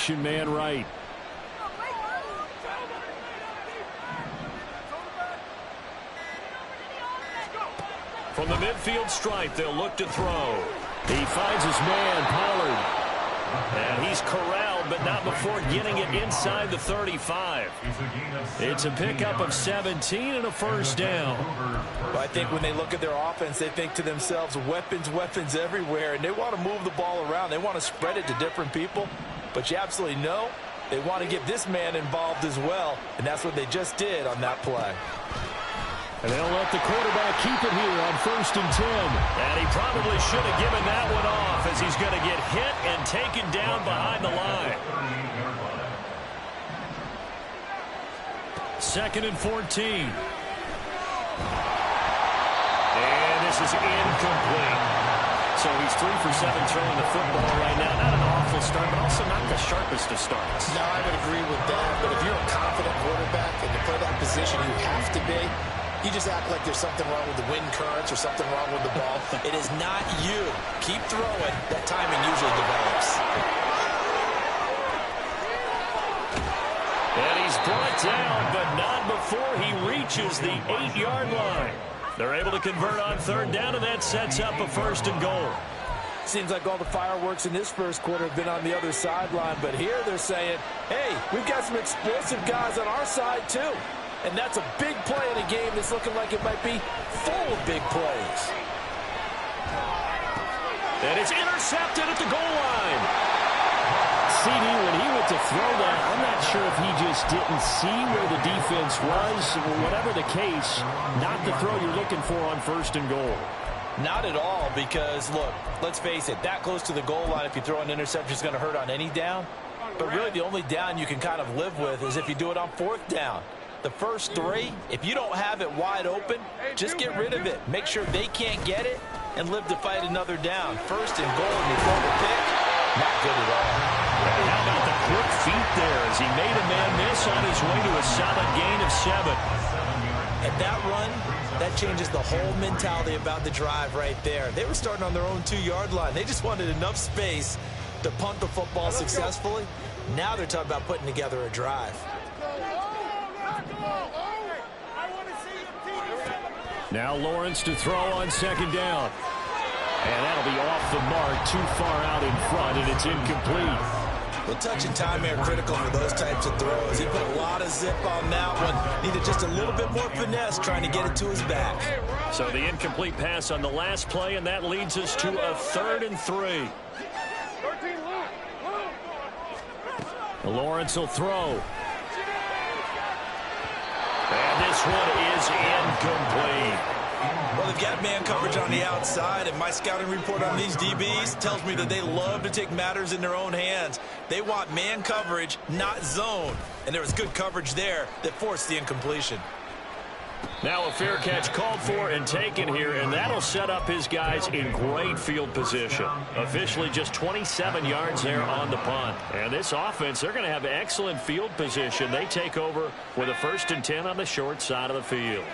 formation man right. From the midfield stripe, they'll look to throw. He finds his man, Pollard. And he's corralled, but not before getting it inside the 35. It's a pickup of 17 and a first down. Well, I think when they look at their offense, they think to themselves, weapons, weapons everywhere. And they want to move the ball around. They want to spread it to different people. But you absolutely know they want to get this man involved as well. And that's what they just did on that play. And they'll let the quarterback keep it here on 1st and 10. And he probably should have given that one off as he's going to get hit and taken down behind the line. 2nd and 14. And this is incomplete. So he's 3 for 7 throwing the football right now. Not an awful start, but also not the sharpest of starts. No, I would agree with that. But if you're a confident quarterback and to play that position, you have to be. You just act like there's something wrong with the wind currents or something wrong with the ball. It is not you. Keep throwing. That timing usually develops. And he's brought down, but not before he reaches the 8-yard line. They're able to convert on 3rd down, and that sets up a 1st and goal. Seems like all the fireworks in this first quarter have been on the other sideline, but here they're saying, hey, we've got some explosive guys on our side too. And that's a big play in a game that's looking like it might be full of big plays. And it's intercepted at the goal line. CD, when he went to throw that, I'm not sure if he just didn't see where the defense was. Whatever the case, not the throw you're looking for on 1st and goal. Not at all, because, look, let's face it, that close to the goal line, if you throw an interception, is going to hurt on any down. But really the only down you can kind of live with is if you do it on 4th down. The first 3, if you don't have it wide open, just get rid of it. Make sure they can't get it and live to fight another down. 1st and goal, and you throw the pick, not good at all. And how about the quick feet there as he made a man miss on his way to a solid gain of 7. At that run, that changes the whole mentality about the drive right there. They were starting on their own 2-yard line. They just wanted enough space to punt the football successfully. Now they're talking about putting together a drive. Now Lawrence to throw on 2nd down. And that'll be off the mark, too far out in front, and it's incomplete. Well, touch and time are critical for those types of throws. He put a lot of zip on that one. Needed just a little bit more finesse trying to get it to his back. So the incomplete pass on the last play, and that leads us to a 3rd and 3. Lawrence will throw. And this one is incomplete. Well, they've got man coverage on the outside, and my scouting report on these DBs tells me that they love to take matters in their own hands. They want man coverage, not zone. And there was good coverage there that forced the incompletion. Now a fair catch called for and taken here, and that'll set up his guys in great field position. Officially just 27 yards there on the punt. And this offense, they're going to have excellent field position. They take over with a 1st and 10 on the short side of the field.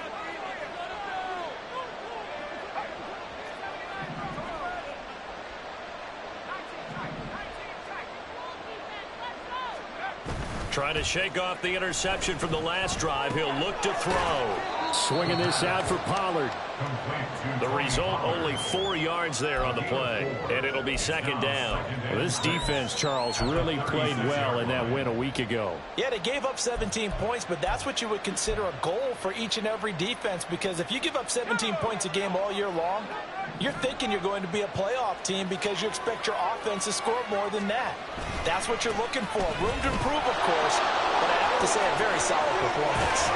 Trying to shake off the interception from the last drive. He'll look to throw. Swinging this out for Pollard. The result, only 4 yards there on the play. And it'll be 2nd down. Well, this defense, Charles, really played well in that win a week ago. Yeah, they gave up 17 points, but that's what you would consider a goal for each and every defense. Because if you give up 17 points a game all year long, you're thinking you're going to be a playoff team because you expect your offense to score more than that. That's what you're looking for. Room to improve, of course, but I have to say a very solid performance.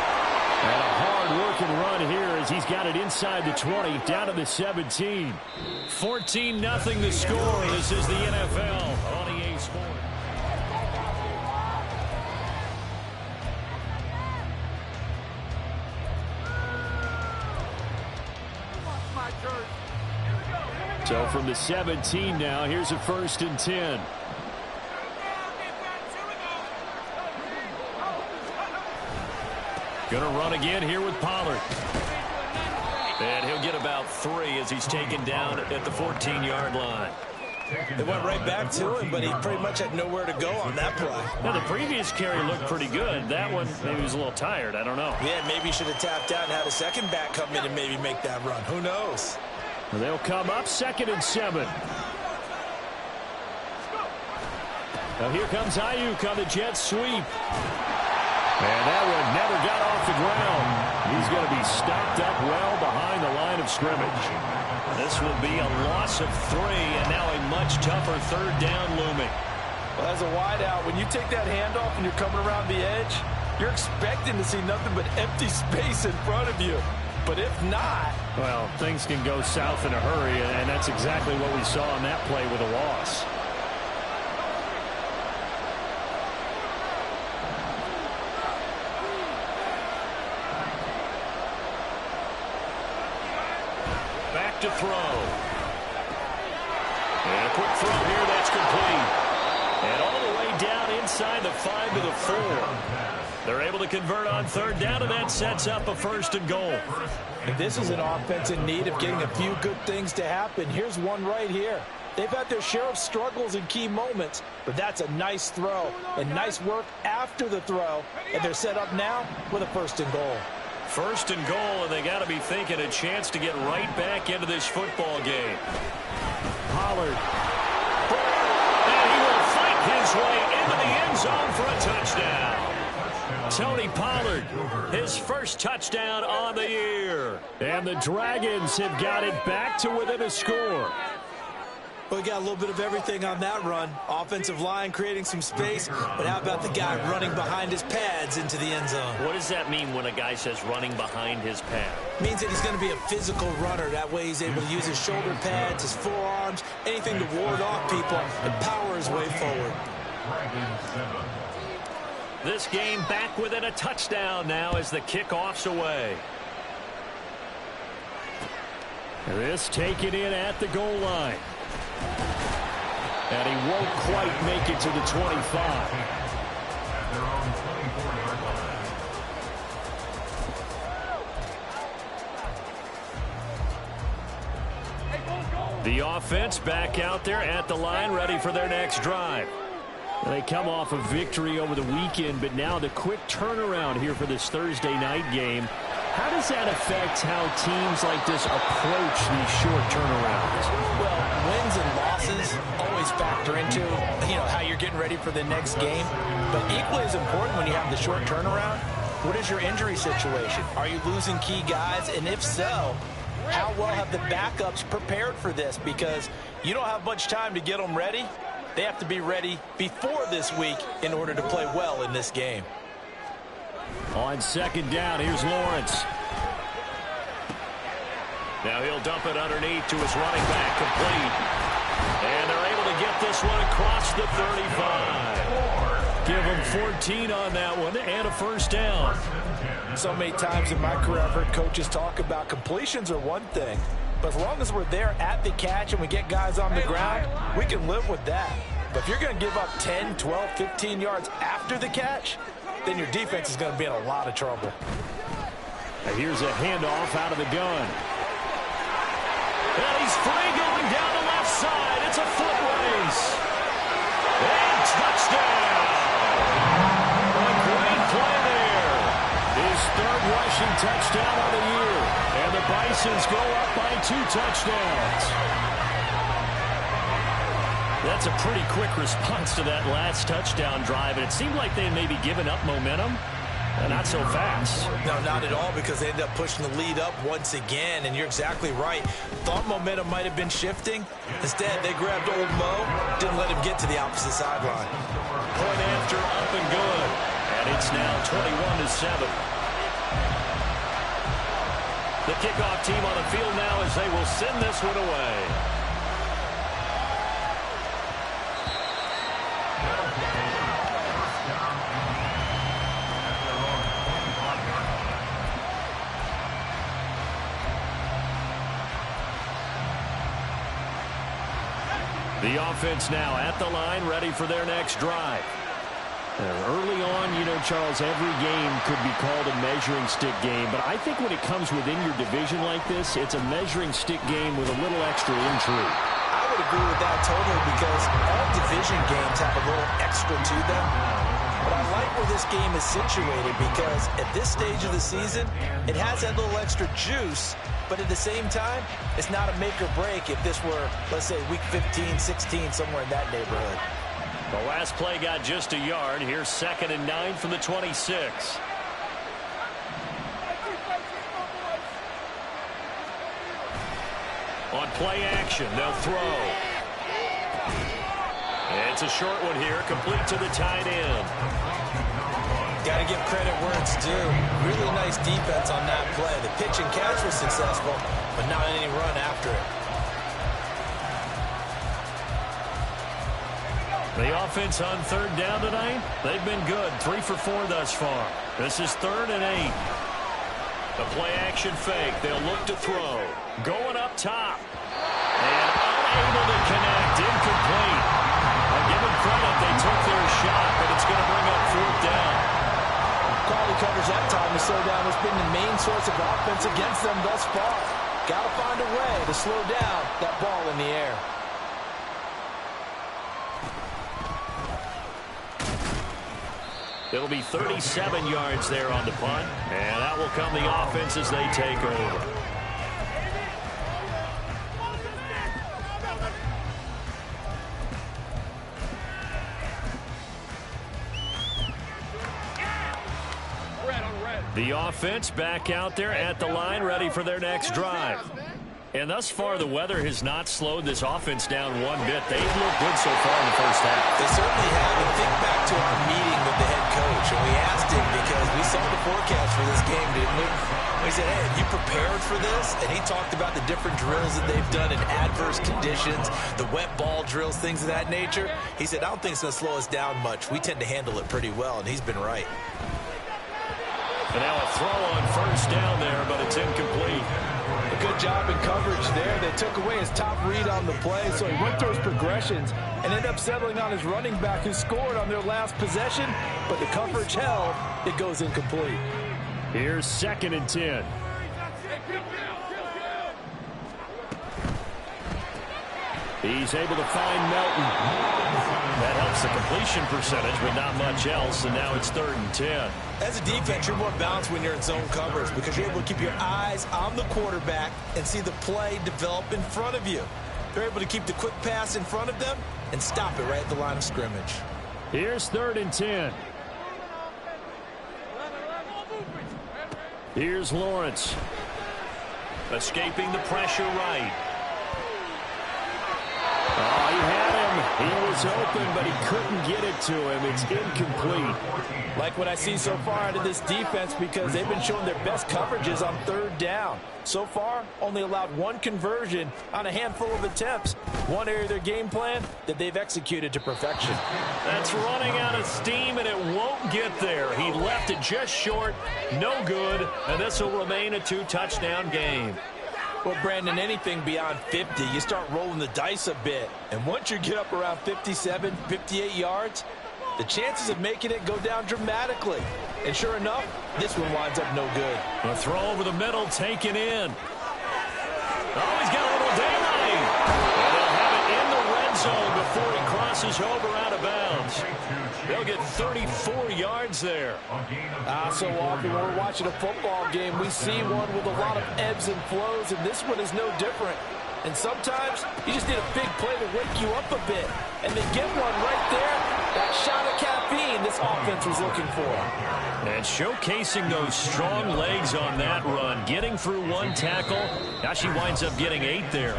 And a hard-working run here as he's got it inside the 20, down to the 17. 14-0 the score. This is the NFL on EA Sports. So from the 17 now, here's a 1st and 10. Going to run again here with Pollard. And he'll get about 3 as he's taken down at the 14-yard line. They went right back to him, but he pretty much had nowhere to go on that play. Now, the previous carry looked pretty good. That one, maybe he was a little tired. I don't know. Yeah, maybe he should have tapped out and had a second back come in and maybe make that run. Who knows? Well, they'll come up 2nd and 7. Now here comes Ayuk on the jet sweep. And that one never got off the ground. He's going to be stopped up well behind the line of scrimmage. This will be a loss of 3, and now a much tougher 3rd down looming. Well, as a wideout, when you take that handoff and you're coming around the edge, you're expecting to see nothing but empty space in front of you. But if not... Well, things can go south in a hurry, and that's exactly what we saw on that play with a loss. Back to throw. And a quick throw here, that's complete. And all the way down inside the 5 to the 4. They're able to convert on 3rd down, and that sets up a 1st and goal. And this is an offense in need of getting a few good things to happen. Here's one right here. They've had their share of struggles in key moments, but that's a nice throw and nice work after the throw. And they're set up now with a 1st and goal. 1st and goal, and they got to be thinking a chance to get right back into this football game. Pollard. And he will fight his way into the end zone for a touchdown. Tony Pollard, his first touchdown on the year. And the Dragons have got it back to within a score. Well, we got a little bit of everything on that run. Offensive line creating some space, but how about the guy running behind his pads into the end zone? What does that mean when a guy says running behind his pad? Means that he's going to be a physical runner. That way he's able to use his shoulder pads, his forearms, anything to ward off people and power his way forward. This game back within a touchdown now as the kickoff's away. This taken in at the goal line. And he won't quite make it to the 25. The offense back out there at the line, ready for their next drive. They come off a victory over the weekend, but now the quick turnaround here for this Thursday night game. How does that affect how teams like this approach these short turnarounds? Well, wins and losses always factor into, how you're getting ready for the next game. But equally as important when you have the short turnaround, what is your injury situation? Are you losing key guys? And if so, how well have the backups prepared for this? Because you don't have much time to get them ready. They have to be ready before this week in order to play well in this game. On 2nd down, here's Lawrence. Now he'll dump it underneath to his running back, complete. And they're able to get this one across the 35. Give him 14 on that one and a 1st down. So many times in my career I've heard coaches talk about completions are one thing. But as long as we're there at the catch and we get guys on the ground, we can live with that. But if you're going to give up 10, 12, 15 yards after the catch, then your defense is going to be in a lot of trouble. And here's a handoff out of the gun. And he's free going down the left side. It's a foot race. And touchdown. A great play there. His 3rd rushing touchdown of the year. And the Bisons go up by 2 touchdowns. That's a pretty quick response to that last touchdown drive. And it seemed like they had maybe given up momentum. Not so fast. No, not at all, because they ended up pushing the lead up once again. And you're exactly right. Thought momentum might have been shifting. Instead, they grabbed old Mo, didn't let him get to the opposite sideline. Point after, up and good. And it's now 21-7. The kickoff team on the field now as they will send this one away. The offense now at the line, ready for their next drive. Early on, Charles, every game could be called a measuring stick game, but I think when it comes within your division like this, it's a measuring stick game with a little extra intrigue. I would agree with that totally because all division games have a little extra to them. But I like where this game is situated because at this stage of the season, it has that little extra juice, but at the same time, it's not a make or break if this were, let's say, week 15, 16, somewhere in that neighborhood. The last play got just a yard. Here's 2nd and 9 from the 26. On play action, they'll throw. It's a short one here, complete to the tight end. Got to give credit where it's due. Really nice defense on that play. The pitch and catch was successful, but not any run after it. The offense on 3rd down tonight, they've been good. 3 for 4 thus far. This is 3rd and 8. The play action fake. They'll look to throw. Going up top. And unable to connect. Incomplete. I'll give them credit. They took their shot, but it's going to bring up 4th down. Quality coverage that time to slow down has been the main source of offense against them thus far. Got to find a way to slow down that ball in the air. It'll be 37 yards there on the punt, and that will come the offense as they take over. The offense back out there at the line, ready for their next drive. And thus far, the weather has not slowed this offense down one bit. They've looked good so far in the first half. They certainly have. And think back to our meeting with the head coach. And we asked him because we saw the forecast for this game, didn't we? We said, hey, have you prepared for this? And he talked about the different drills that they've done in adverse conditions, the wet ball drills, things of that nature. He said, I don't think it's going to slow us down much. We tend to handle it pretty well, and he's been right. And now a throw on 1st down there, but it's incomplete. A good job in coverage there. They took away his top read on the play, so he went through his progressions and ended up settling on his running back who scored on their last possession, but the coverage held. It goes incomplete. Here's 2nd and 10. He's able to find Melton. That helps the completion percentage, but not much else, and now it's 3rd and 10. As a defense, you're more balanced when you're in zone coverage because you're able to keep your eyes on the quarterback and see the play develop in front of you. They're able to keep the quick pass in front of them and stop it right at the line of scrimmage. Here's 3rd and 10. Here's Lawrence. Escaping the pressure right. Oh, he had him. He was open, but he couldn't get it to him. It's incomplete. Like what I see so far out of this defense because they've been showing their best coverages on 3rd down. So far, only allowed 1 conversion on a handful of attempts. One area of their game plan that they've executed to perfection. That's running out of steam, and it won't get there. He left it just short, no good, and this will remain a 2-touchdown game. Well, Brandon, anything beyond 50, you start rolling the dice a bit. And once you get up around 57, 58 yards, the chances of making it go down dramatically. And sure enough, this one winds up no good. A throw over the middle, taken in. Oh, he's got a little daylight. And they'll have it in the red zone before he crosses over out of bounds. They'll get 34 yards there. So often when we're watching a football game, we see one with a lot of ebbs and flows, and this one is no different. And sometimes you just need a big play to wake you up a bit. And they get one right there. That shot of caffeine this offense was looking for. And showcasing those strong legs on that run. Getting through 1 tackle. Now she winds up getting 8 there.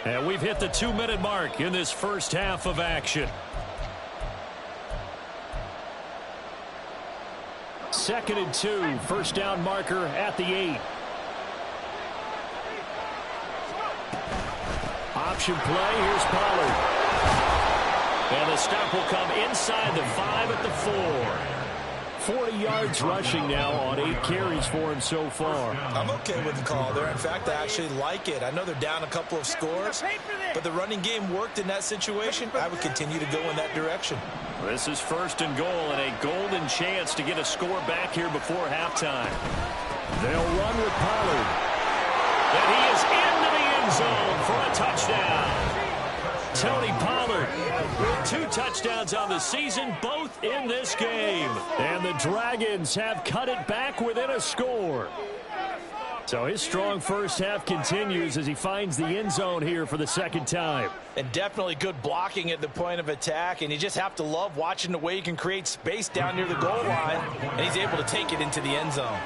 And we've hit the 2-minute mark in this first half of action. 2nd and 2. 1st down marker at the 8. Option play. Here's Pollard. And the stop will come inside the 5 at the 4. 40 yards rushing now on 8 carries for him so far. I'm okay with the call there. In fact, I actually like it. I know they're down a couple of scores, but the running game worked in that situation. I would continue to go in that direction. This is 1st and goal and a golden chance to get a score back here before halftime. They'll run with Pollard. And he is into the end zone for a touchdown. Tony Pollard with 2 touchdowns on the season, both in this game. And the Dragons have cut it back within a score. So his strong first half continues as he finds the end zone here for the second time. And definitely good blocking at the point of attack, and you just have to love watching the way he can create space down near the goal line, and he's able to take it into the end zone.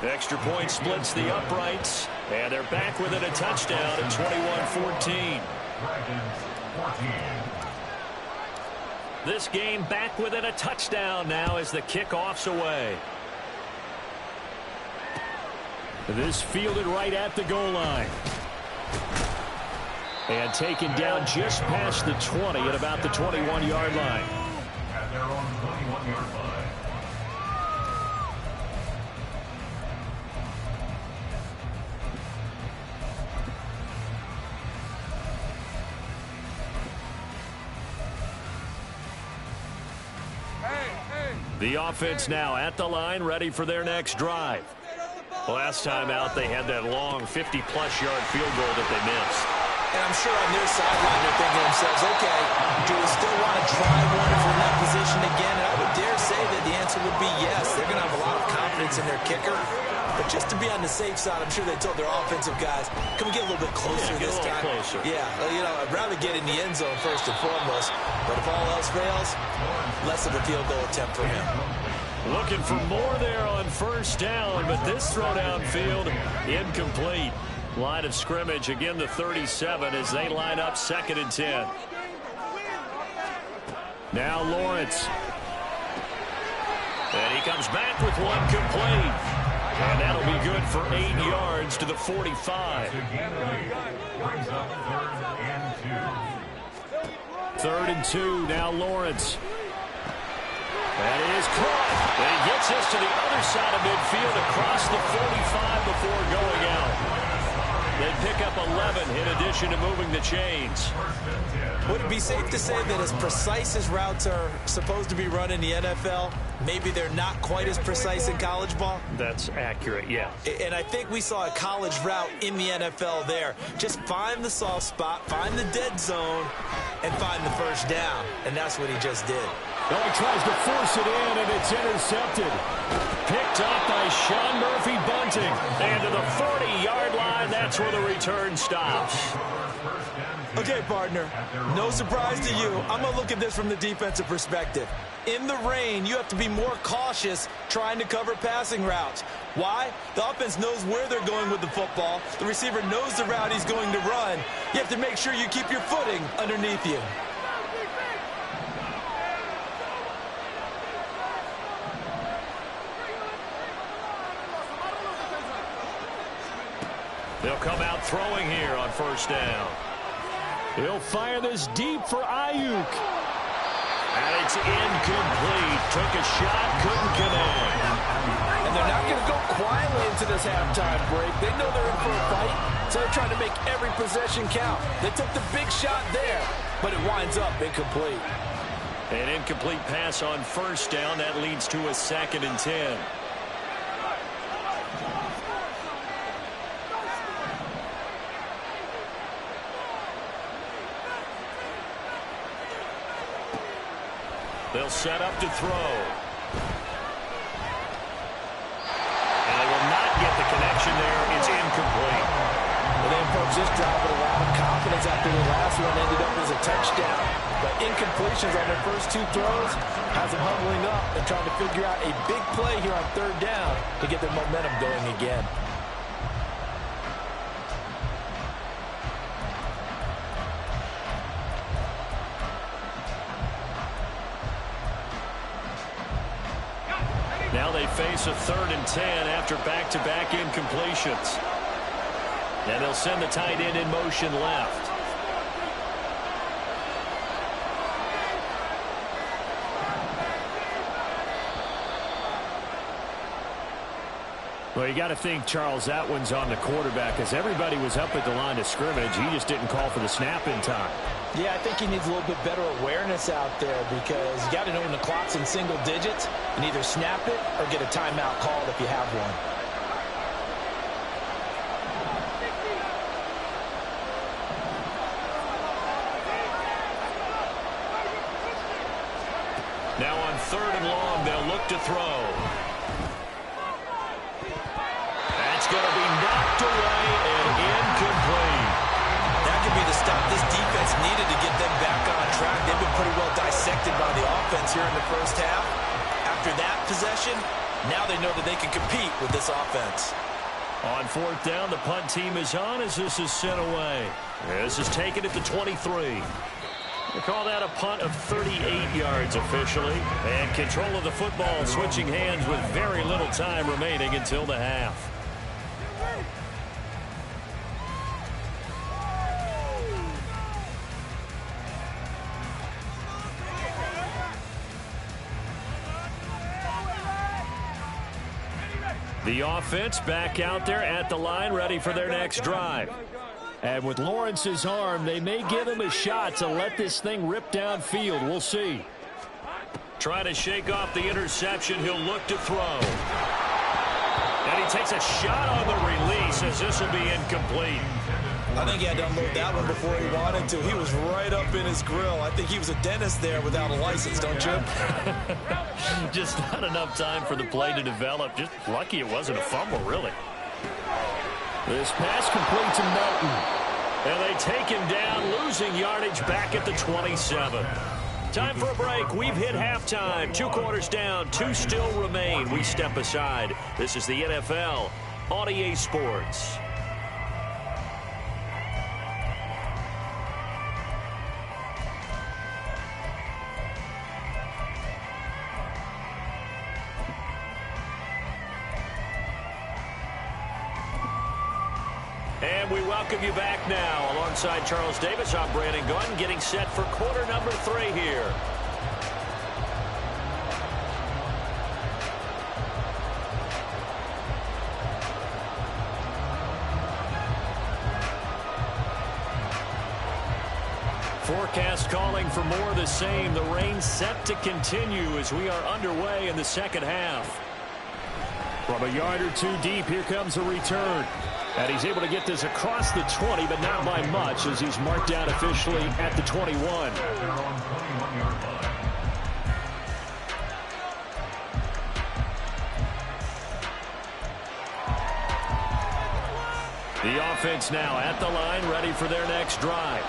Extra point splits the uprights, and they're back within a touchdown at 21-14. This game back within a touchdown now as the kickoff's away. This fielded right at the goal line. And taken down just past the 20 at about the 21-yard line. At their own 21-yard line. The offense now at the line, ready for their next drive. Last time out, they had that long 50-plus yard field goal that they missed. And I'm sure on their sideline they're thinking to themselves, okay, do we still want to try one if we're in that position again? And I would dare say that the answer would be yes. They're going to have a lot of confidence in their kicker. But just to be on the safe side, I'm sure they told their offensive guys, can we get a little bit closer this time? Closer. Yeah, you know, I'd rather get in the end zone first and foremost. But if all else fails, less of a field goal attempt for him. Looking for more there on first down, but this throw downfield incomplete. Line of scrimmage, again the 37 as they line up 2nd and 10. Now Lawrence. And he comes back with one complete. And that'll be good for 8 yards to the 45. Third and 2, now Lawrence. That is caught. And he gets us to the other side of midfield across the 45 before going out. They pick up 11 in addition to moving the chains. Would it be safe to say that as precise as routes are supposed to be run in the NFL, maybe they're not quite as precise in college ball? That's accurate, yeah. And I think we saw a college route in the NFL there. Just find the soft spot, find the dead zone, and find the first down. And that's what he just did. Well, he tries to force it in, and it's intercepted. Picked up by Sean Murphy-Bunting. And to the 40-yard line, that's where the return stops. Okay, partner, no surprise to you. I'm going to look at this from the defensive perspective. In the rain, you have to be more cautious trying to cover passing routes. Why? The offense knows where they're going with the football. The receiver knows the route he's going to run. You have to make sure you keep your footing underneath you. They'll come out throwing here on first down. He'll fire this deep for Ayuk. And it's incomplete. Took a shot, couldn't connect. And they're not going to go quietly into this halftime break. They know they're in for a fight, so they're trying to make every possession count. They took the big shot there, but it winds up incomplete. An incomplete pass on first down. That leads to a 2nd and 10. They'll set up to throw. And they will not get the connection there. It's incomplete. Well, they approach this drive with a lot of confidence after the last one ended up as a touchdown. But incompletions on their first 2 throws has them huddling up and trying to figure out a big play here on 3rd down to get their momentum going again. Now they face a 3rd and 10 after back-to-back incompletions. And they'll send the tight end in motion left. Well, you got to think, Charles, that one's on the quarterback as everybody was up at the line of scrimmage. He just didn't call for the snap in time. Yeah, I think he needs a little bit better awareness out there because you got to know when the clock's in single digits and either snap it or get a timeout called if you have one. Now on 3rd and long, they'll look to throw. That's going to be knocked away and incomplete. That could be the stop this defense needed to get them back on track. They've been pretty well dissected by the offense here in the first half. After that possession, now they know that they can compete with this offense. On 4th down, the punt team is on as this is sent away. This is taken at the 23. They call that a punt of 38 yards officially. And control of the football switching hands with very little time remaining until the half. The offense back out there at the line, ready for their next drive. And with Lawrence's arm, they may give him a shot to let this thing rip downfield. We'll see. Trying to shake off the interception. He'll look to throw. And he takes a shot on the release as this will be incomplete. I think he had to unload that one before he wanted to. He was right up in his grill. I think he was a dentist there without a license, don't you? Just not enough time for the play to develop. Just lucky it wasn't a fumble, really. This pass complete to Melton. And they take him down, losing yardage back at the 27. Time for a break. We've hit halftime. 2 quarters down, 2 still remain. We step aside. This is the NFL on EA Sports. And we welcome you back now. Alongside Charles Davis, I'm Brandon Gunn, getting set for quarter number 3 here. Forecast calling for more of the same. The rain set to continue as we are underway in the second half. From a yard or 2 deep, here comes a return. And he's able to get this across the 20, but not by much as he's marked down officially at the 21. The offense now at the line, ready for their next drive.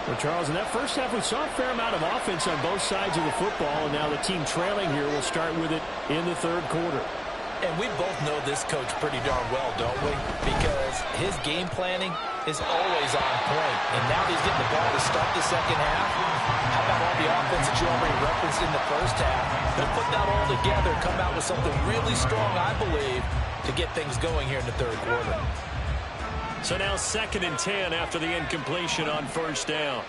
Well, Charles, in that first half, we saw a fair amount of offense on both sides of the football, and now the team trailing here will start with it in the 3rd quarter. And we both know this coach pretty darn well, don't we? Because his game planning is always on point. And now he's getting the ball to start the second half. How about all the offense that you already referenced in the first half? They'll put that all together, come out with something really strong, I believe, to get things going here in the 3rd quarter. So now 2nd and 10 after the incompletion on 1st down.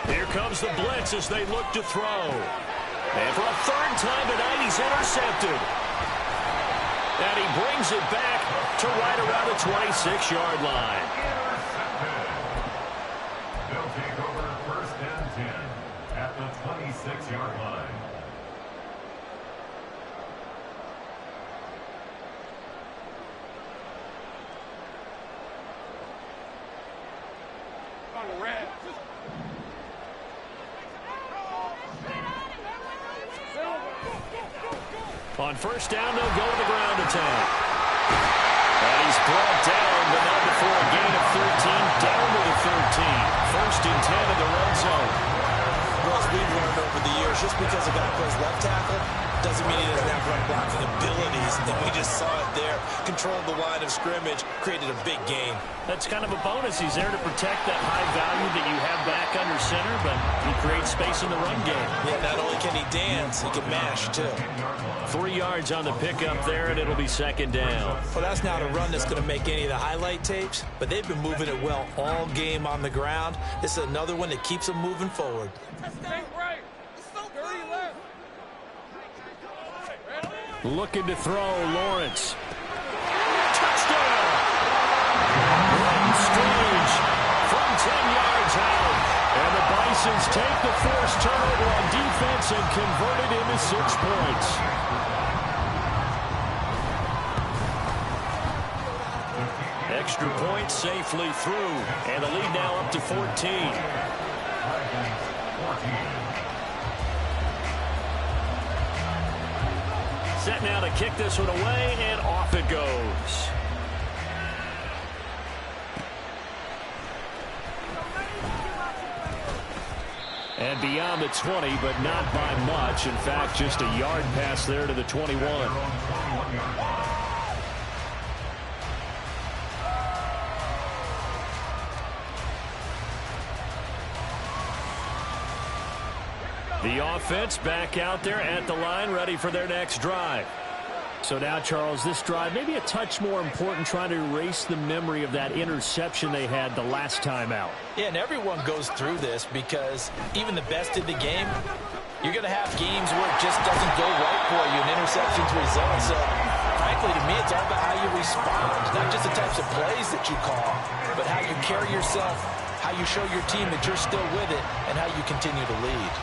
Here comes the blitz as they look to throw. And for a 3rd time tonight, he's intercepted. And he brings it back to right around the 26-yard line. They'll take over 1st and 10 at the 26-yard line. On 1st down, they'll go to the ground attack. And he's brought down, but not before a gain of 13, down to the 13. 1st and 10 in the red zone. Well, as we've learned over the years, just because a guy plays left tackle doesn't mean he doesn't have run blocking abilities. And we just saw it there. Controlled the line of scrimmage, created a big gain. That's kind of a bonus. He's there to protect that high value that you have back under center, but he creates space in the run game. Yeah, not only can he dance, he can mash, too. 3 yards on the pickup there, and it'll be 2nd down. Well, that's not a run that's going to make any of the highlight tapes, but they've been moving it well all game on the ground. This is another one that keeps them moving forward. Stay right. Looking to throw, Lawrence. Touchdown! Brenton Strange from 10 yards out. And the Bisons take the forced turnover on defense and convert it into 6 points. Extra point safely through. And the lead now up to 14. Set now to kick this one away, and off it goes. And beyond the 20, but not by much. In fact, just a yard pass there to the 21. The offense back out there at the line, ready for their next drive. So now, Charles, this drive maybe a touch more important, trying to erase the memory of that interception they had the last time out. Yeah, and everyone goes through this because even the best in the game, you're going to have games where it just doesn't go right for you, and interceptions result. So, frankly, to me, it's all about how you respond. Not just the types of plays that you call, but how you carry yourself, how you show your team that you're still with it, and how you continue to lead.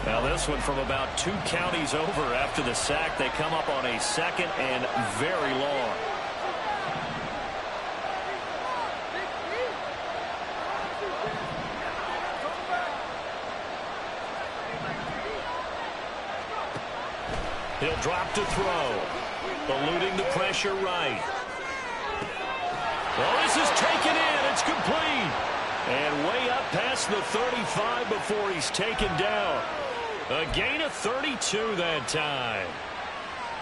Now this one from about 2 counties over after the sack. They come up on a 2nd and very long. He'll drop to throw. Eluding the pressure right. Well, this is taken in. It's complete. And way up past the 35 before he's taken down. A gain of 32 that time.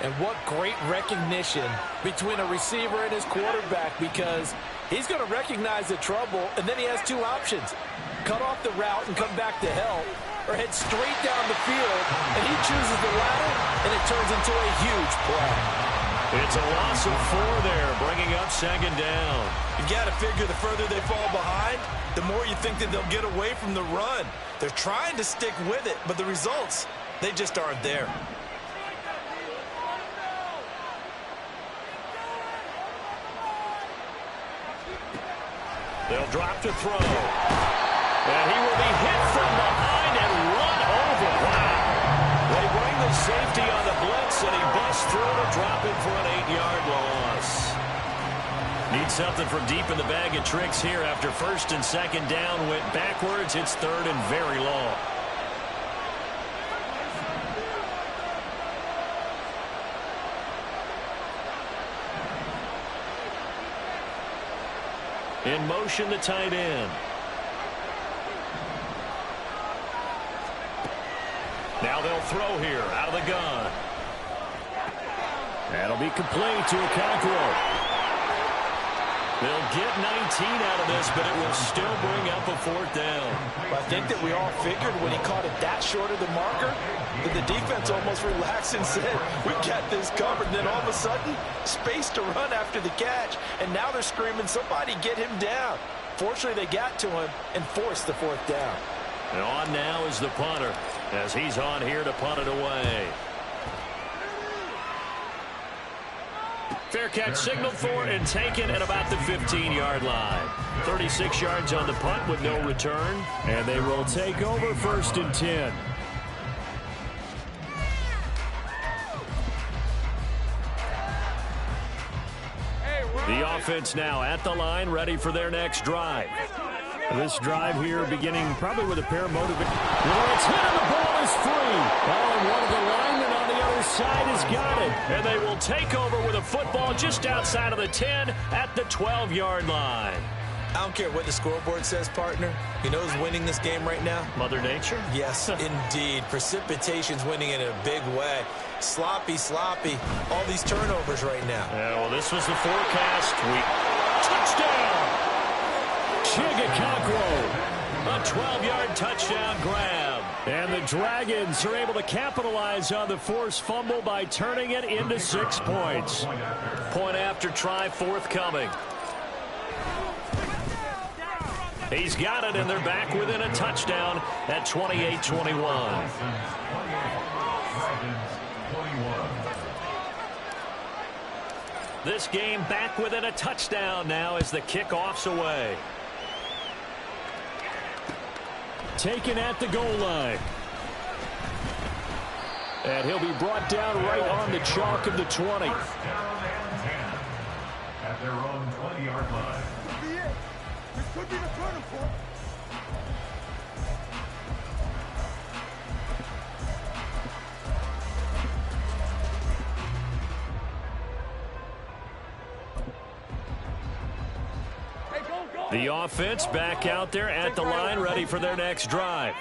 And what great recognition between a receiver and his quarterback, because he's going to recognize the trouble, and then he has 2 options. Cut off the route and come back to help, or head straight down the field, and he chooses the latter, and it turns into a huge play. It's a loss of 4 there, bringing up 2nd down. You got to figure the further they fall behind, the more you think that they'll get away from the run. They're trying to stick with it, but the results, they just aren't there. They'll drop to throw. And he will be hit from behind and run over. Wow. They bring the safety on the blitz, and he busts through to drop it for an 8-yard loss. Need something from deep in the bag of tricks here after 1st and 2nd down. Went backwards. It's 3rd and very long. In motion, the tight end. Now they'll throw here out of the gun. That'll be complete to Okonkwo. They'll get 19 out of this, but it will still bring up a 4th down. I think that we all figured when he caught it that short of the marker that the defense almost relaxed and said, we got this covered. And then all of a sudden, space to run after the catch. And now they're screaming, somebody get him down. Fortunately, they got to him and forced the 4th down. And on now is the punter as he's on here to punt it away. Fair catch signaled for and taken at about the 15-yard line. 36 yards on the punt with no return. And they will take over 1st and 10. The offense now at the line, ready for their next drive. This drive here beginning probably with a pair of motivated. Lawrence hit and the ball is free. Oh, and one of the linemen on the other side has got it. And they will take over with a football just outside of the 10 at the 12-yard line. I don't care what the scoreboard says, partner. You know who's winning this game right now? Mother Nature? Yes, indeed. Precipitation's winning in a big way. Sloppy, sloppy. All these turnovers right now. Yeah, well, this was the forecast. Touchdown! Chig Okonkwo. A 12-yard touchdown grab. And the Dragons are able to capitalize on the forced fumble by turning it into 6 points. Point after try forthcoming. He's got it, and they're back within a touchdown at 28-21. This game back within a touchdown now as the kickoff's away. Taken at the goal line. And he'll be brought down right on the chalk of the 20. First down and 10 at their own 20-yard line. This could be the turning point. The offense back out there at the line, ready for their next drive.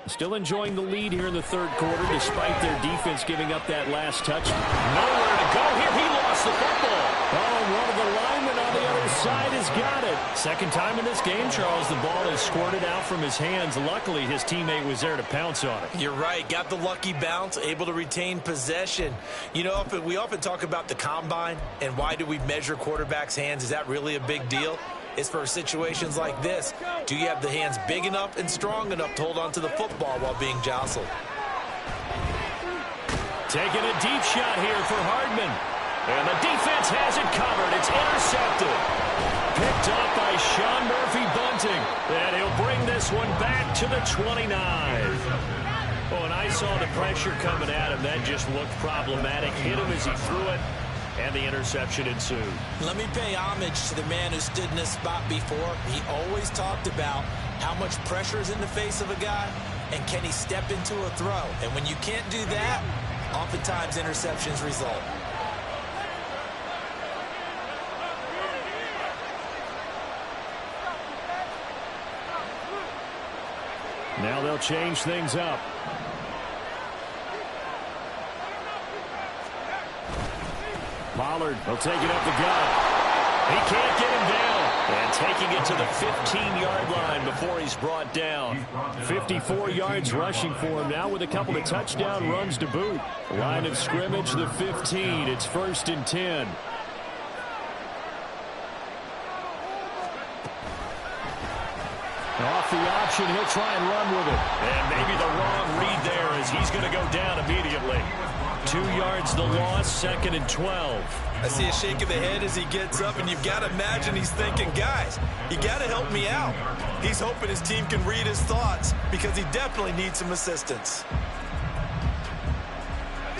Still enjoying the lead here in the third quarter, despite their defense giving up that last touch. Nowhere to go here. He lost the football. Oh, one of the linemen on the other side has got it. Second time in this game, Charles, the ball has squirted out from his hands. Luckily, his teammate was there to pounce on it. You're right. Got the lucky bounce, able to retain possession. You know, we often talk about the combine and why do we measure quarterbacks' hands. Is that really a big deal? It's for situations like this. Do you have the hands big enough and strong enough to hold on to the football while being jostled? Taking a deep shot here for Hardman. And the defense has it covered. It's intercepted. Picked up by Sean Murphy-Bunting. And he'll bring this one back to the 29. Oh, and I saw the pressure coming at him. That just looked problematic. Hit him as he threw it. And the interception ensued. Let me pay homage to the man who stood in this spot before. He always talked about how much pressure is in the face of a guy, and can he step into a throw. And when you can't do that, oftentimes interceptions result. Now they'll change things up. Pollard will take it up the gut. He can't get him down. And taking it to the 15-yard line before he's brought down. 54 yards rushing for him now with a couple of touchdown runs to boot. Line of scrimmage, the 15. It's 1st and 10. Off the option, he'll try and run with it. And maybe the wrong read there as he's going to go down immediately. 2 yards the loss, 2nd and 12. I see a shake of the head as he gets up, and you've got to imagine he's thinking, guys, you got to help me out. He's hoping his team can read his thoughts because he definitely needs some assistance.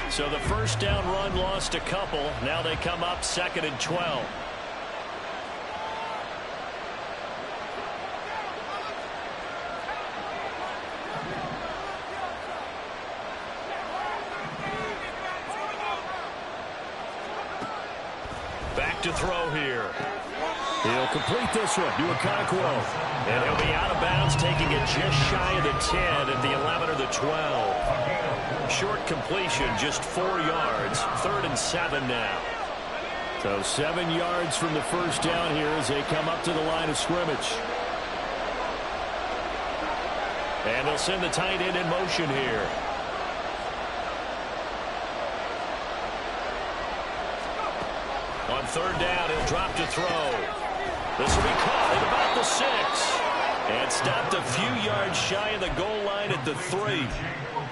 So the first down run lost a couple. Now they come up 2nd and 12. Back to throw here. He'll complete this one to Okonkwo. And he'll be out of bounds, taking it just shy of the 10 at the 11 or the 12. Short completion, just 4 yards. 3rd and 7 now. So 7 yards from the first down here as they come up to the line of scrimmage. And they'll send the tight end in motion here. On 3rd down, he'll drop to throw. This will be caught at about the 6. And stopped a few yards shy of the goal line at the 3.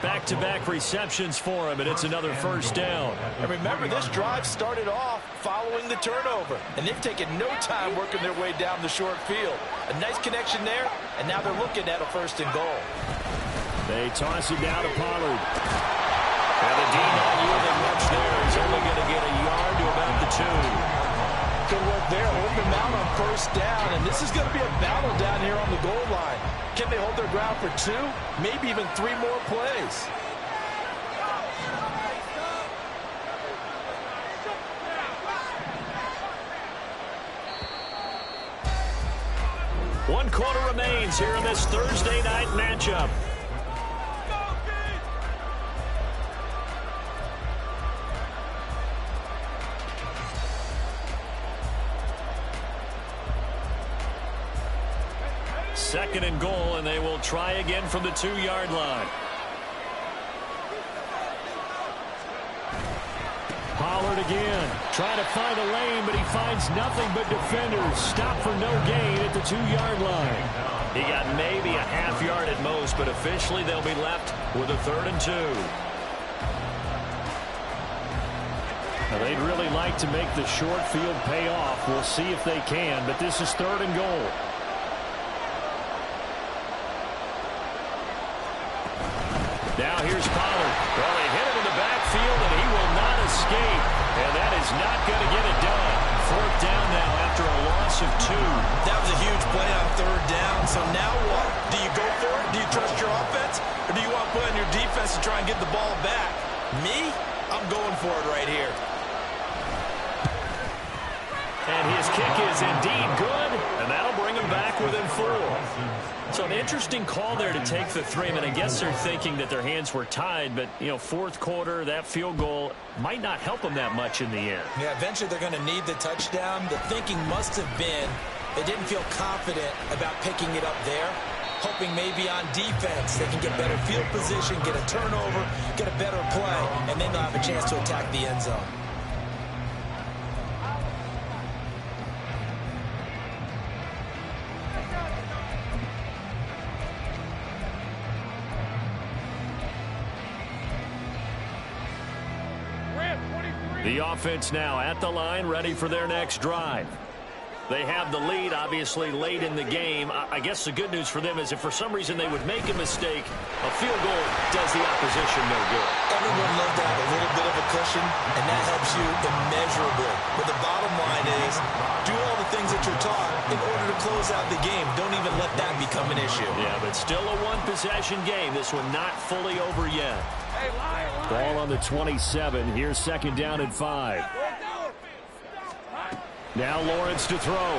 Back-to-back receptions for him, and it's another first down. And remember, this drive started off following the turnover. And they've taken no time working their way down the short field. A nice connection there, and now they're looking at a 1st and goal. They toss it down to Pollard. And the D not yielding much there. He's only going to get a yard to about the 2. Good work there, holding them out on 1st down, and this is going to be a battle down here on the goal line. Can they hold their ground for 2, maybe even 3 more plays? One quarter remains here in this Thursday night matchup. Second and goal, and they will try again from the 2-yard line. Pollard again, trying to find a lane, but he finds nothing but defenders. Stop for no gain at the 2-yard line. He got maybe a half yard at most, but officially they'll be left with a 3rd and 2. Now they'd really like to make the short field pay off. We'll see if they can, but this is 3rd and goal. Now here's Pollard. Well, they hit him in the backfield, and he will not escape. And that is not going to get it done. 4th down now after a loss of 2. That was a huge play on 3rd down. So now what? Do you go for it? Do you trust your offense? Or do you want to put on your defense to try and get the ball back? Me? I'm going for it right here. And his kick is indeed good, and that'll bring him back within 4. So an interesting call there to take the 3. I guess they're thinking that their hands were tied, but, you know, 4th quarter, that field goal might not help them that much in the end. Yeah, eventually they're going to need the touchdown. The thinking must have been they didn't feel confident about picking it up there, hoping maybe on defense they can get better field position, get a turnover, get a better play, and then they'll have a chance to attack the end zone. The offense now at the line, ready for their next drive. They have the lead, obviously, late in the game. I guess the good news for them is if for some reason they would make a mistake, a field goal does the opposition no good. Everyone loves to have a little bit of a cushion, and that helps you immeasurably. But the bottom line is, do all the things that you're taught in order to close out the game. Don't even let that become an issue. Yeah, but still a one-possession game. This one not fully over yet. Ball on the 27. Here's 2nd down and 5. Now Lawrence to throw.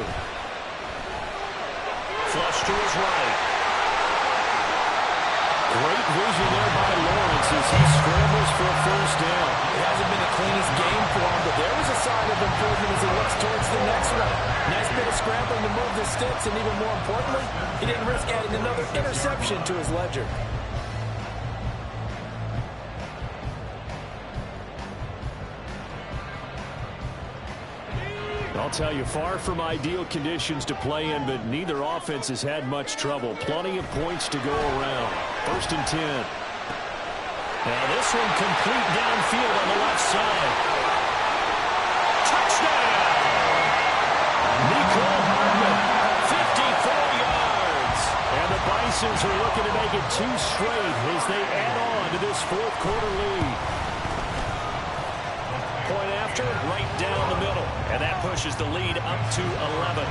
Flush to his right. Great vision there by Lawrence as he scrambles for a 1st down. It hasn't been the cleanest game for him, but there was a sign of improvement as he looks towards the next one. Nice bit of scrambling to move the sticks, and even more importantly, he didn't risk adding another interception to his ledger. I'll tell you, far from ideal conditions to play in, but neither offense has had much trouble. Plenty of points to go around. 1st and 10. Now this one complete downfield on the left side. Touchdown! Mecole Hardman, 54 yards. And the Bisons are looking to make it 2 straight as they add on to this 4th quarter lead. Point after, right down the middle. And that pushes the lead up to 11.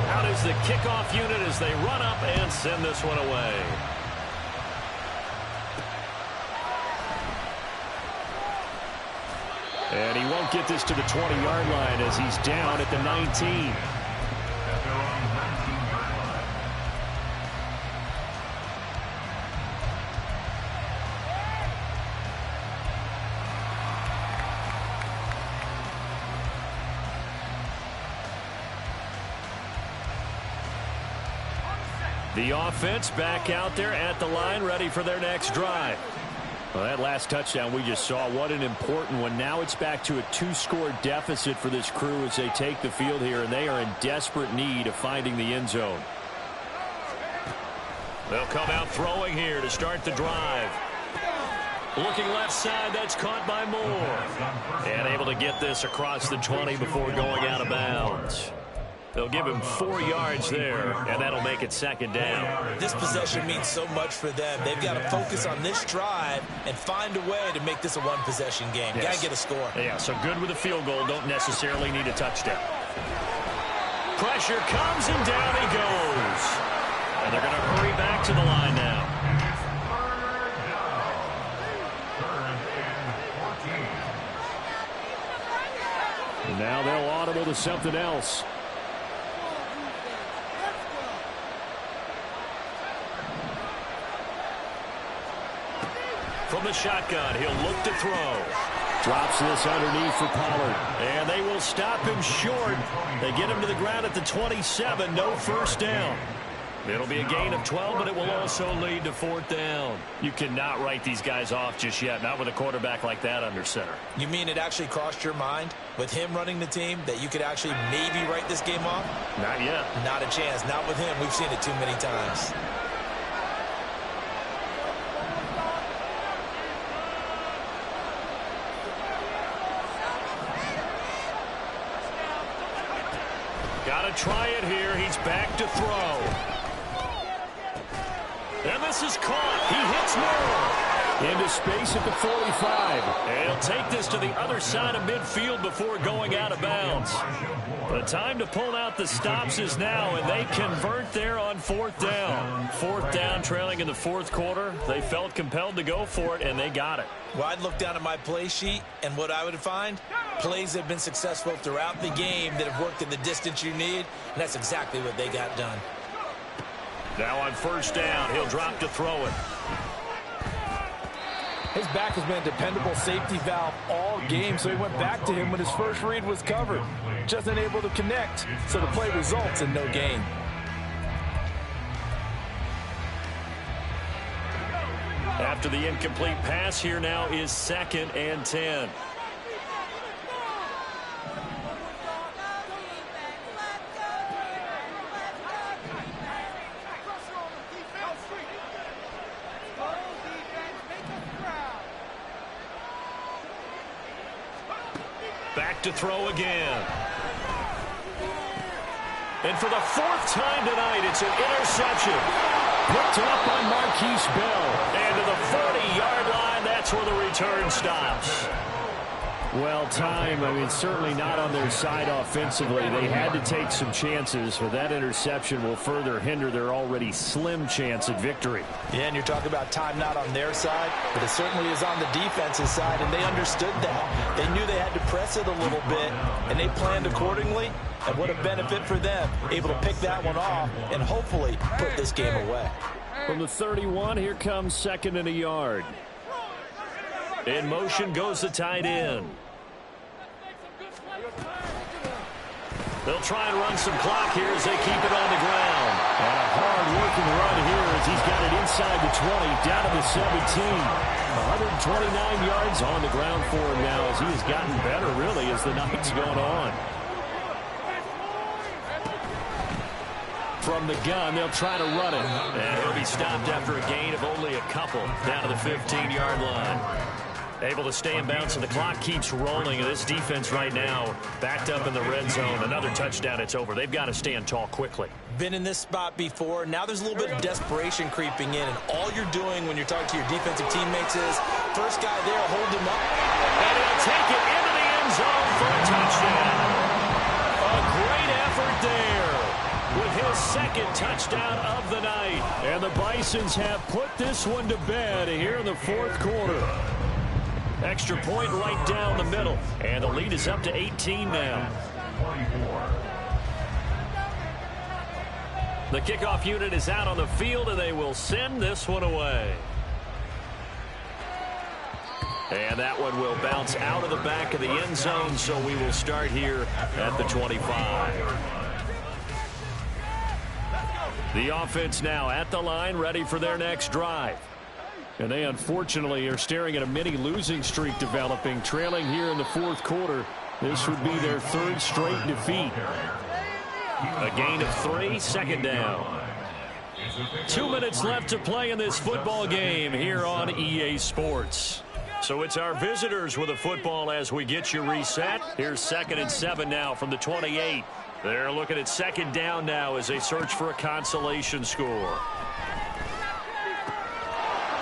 Out is the kickoff unit as they run up and send this one away. And he won't get this to the 20-yard line as he's down at the 19. The offense back out there at the line, ready for their next drive. Well, that last touchdown we just saw, what an important one. Now it's back to a 2-score deficit for this crew as they take the field here, and they are in desperate need of finding the end zone. They'll come out throwing here to start the drive. Looking left side, that's caught by Moore. And able to get this across the 20 before going out of bounds. They'll give him 4 yards there, and that'll make it 2nd down. This possession means so much for them. They've got to focus on this drive and find a way to make this a one-possession game. Yes. Got to get a score. Yeah, so good with a field goal. Don't necessarily need a touchdown. Pressure comes, and down he goes. And they're going to hurry back to the line now. And now they'll audible to something else. From the shotgun, he'll look to throw. Drops this underneath for Pollard. And they will stop him short. They get him to the ground at the 27. No 1st down. It'll be a gain of 12, but it will also lead to 4th down. You cannot write these guys off just yet, not with a quarterback like that under center. You mean it actually crossed your mind with him running the team that you could actually maybe write this game off? Not yet. Not a chance. Not with him. We've seen it too many times. Got to try it here. He's back to throw. And this is caught. He hits Moore. Into space at the 45. And he'll take this to the other side of midfield before going out of bounds. The time to pull out the stops is now, and they convert there on 4th down. 4th down, trailing in the 4th quarter. They felt compelled to go for it, and they got it. Well, I'd look down at my play sheet, and what I would find, plays that have been successful throughout the game that have worked in the distance you need, and that's exactly what they got done. Now on 1st down, he'll drop to throw it. His back has been a dependable safety valve all game, so he went back to him when his first read was covered. Just unable to connect, so the play results in no gain. After the incomplete pass, here now is 2nd and 10. Back to throw again. And for the 4th time tonight, it's an interception. Picked up by Marquise Bell. And to the 40-yard line, that's where the return stops. Well, time, certainly not on their side offensively. They had to take some chances, but that interception will further hinder their already slim chance at victory. Yeah, and you're talking about time not on their side, but it certainly is on the defensive side, and they understood that. They knew they had to press it a little bit, and they planned accordingly, and what a benefit for them, able to pick that one off and hopefully put this game away. From the 31, here comes 2nd and a yard. In motion goes the tight end. They'll try and run some clock here as they keep it on the ground. And a hard-working run here as he's got it inside the 20, down to the 17. 129 yards on the ground for him now as he has gotten better, really, as the night's gone on. From the gun, they'll try to run it. And he'll be stopped after a gain of only a couple, down to the 15-yard line. Able to stay in bounds, and the clock keeps rolling. This defense right now backed up in the red zone. Another touchdown, it's over. They've got to stand tall quickly. Been in this spot before. Now there's a little bit of desperation creeping in, and all you're doing when you're talking to your defensive teammates is, first guy there, hold him up. And he'll take it into the end zone for a touchdown. A great effort there with his 2nd touchdown of the night. And the Bisons have put this one to bed here in the 4th quarter. Extra point right down the middle. And the lead is up to 18 now. The kickoff unit is out on the field, and they will send this one away. And that one will bounce out of the back of the end zone, so we will start here at the 25. The offense now at the line, ready for their next drive. And they unfortunately are staring at a mini losing streak developing, trailing here in the 4th quarter. This would be their 3rd straight defeat. A gain of 3, 2nd down. 2 minutes left to play in this football game here on EA Sports. So it's our visitors with a football as we get you reset. Here's 2nd and 7 now from the 28. They're looking at 2nd down now as they search for a consolation score.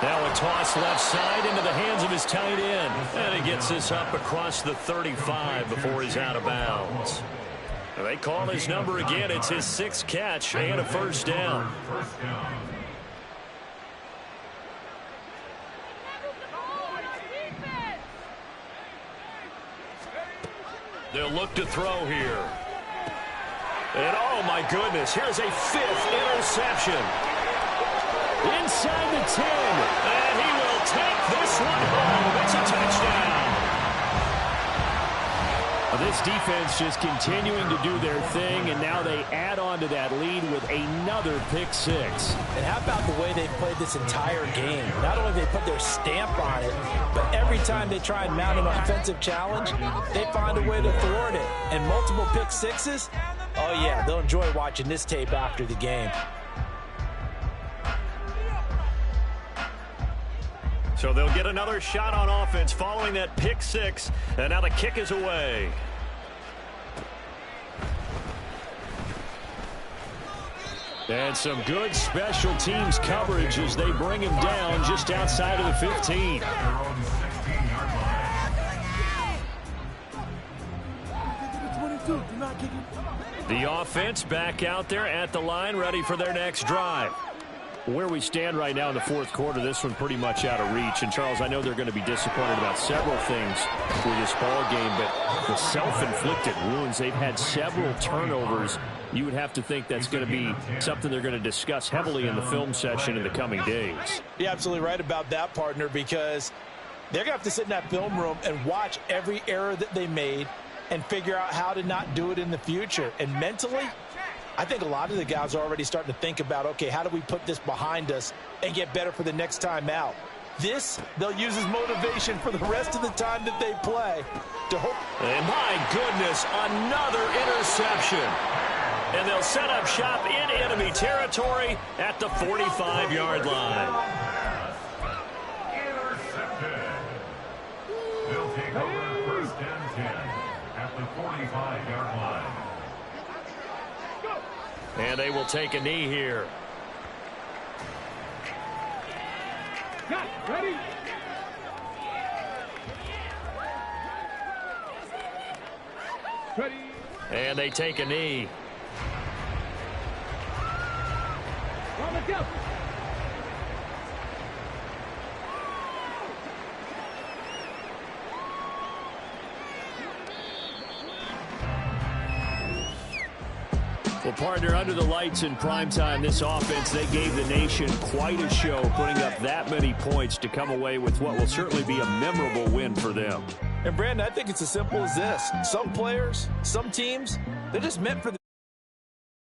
Now a toss left side into the hands of his tight end. And he gets this up across the 35 before he's out of bounds. They call his number again. It's his 6th catch and a 1st down. They'll look to throw here. And oh my goodness, here's a 5th interception. Inside the 10, and he will take this one home. It's a touchdown. This defense just continuing to do their thing, and now they add on to that lead with another pick six. And how about the way they played this entire game? Not only they put their stamp on it, but every time they try and mount an offensive challenge, they find a way to thwart it. And multiple pick sixes, oh yeah, they'll enjoy watching this tape after the game. So they'll get another shot on offense following that pick six, and now the kick is away. And some good special teams coverage as they bring him down just outside of the 15. The offense back out there at the line, ready for their next drive. Where we stand right now in the fourth quarter, this one pretty much out of reach. And, Charles, I know they're going to be disappointed about several things for this ball game, but the self-inflicted wounds, they've had several turnovers. You would have to think that's going to be something they're going to discuss heavily in the film session in the coming days. You're absolutely right about that, partner, because they're going to have to sit in that film room and watch every error that they made and figure out how to not do it in the future. And mentally, I think a lot of the guys are already starting to think about, okay, how do we put this behind us and get better for the next time out? This, they'll use as motivation for the rest of the time that they play. And my goodness, another interception. And they'll set up shop in enemy territory at the 45-yard line. Intercepted. They'll take over first and 10 at the 45-yard line. And they will take a knee here. Ready? Ready? And they take a knee. Go. Well, partner, under the lights in primetime, this offense, they gave the nation quite a show, putting up that many points to come away with what will certainly be a memorable win for them. And, Brandon, I think it's as simple as this. Some players, some teams, they're just meant for the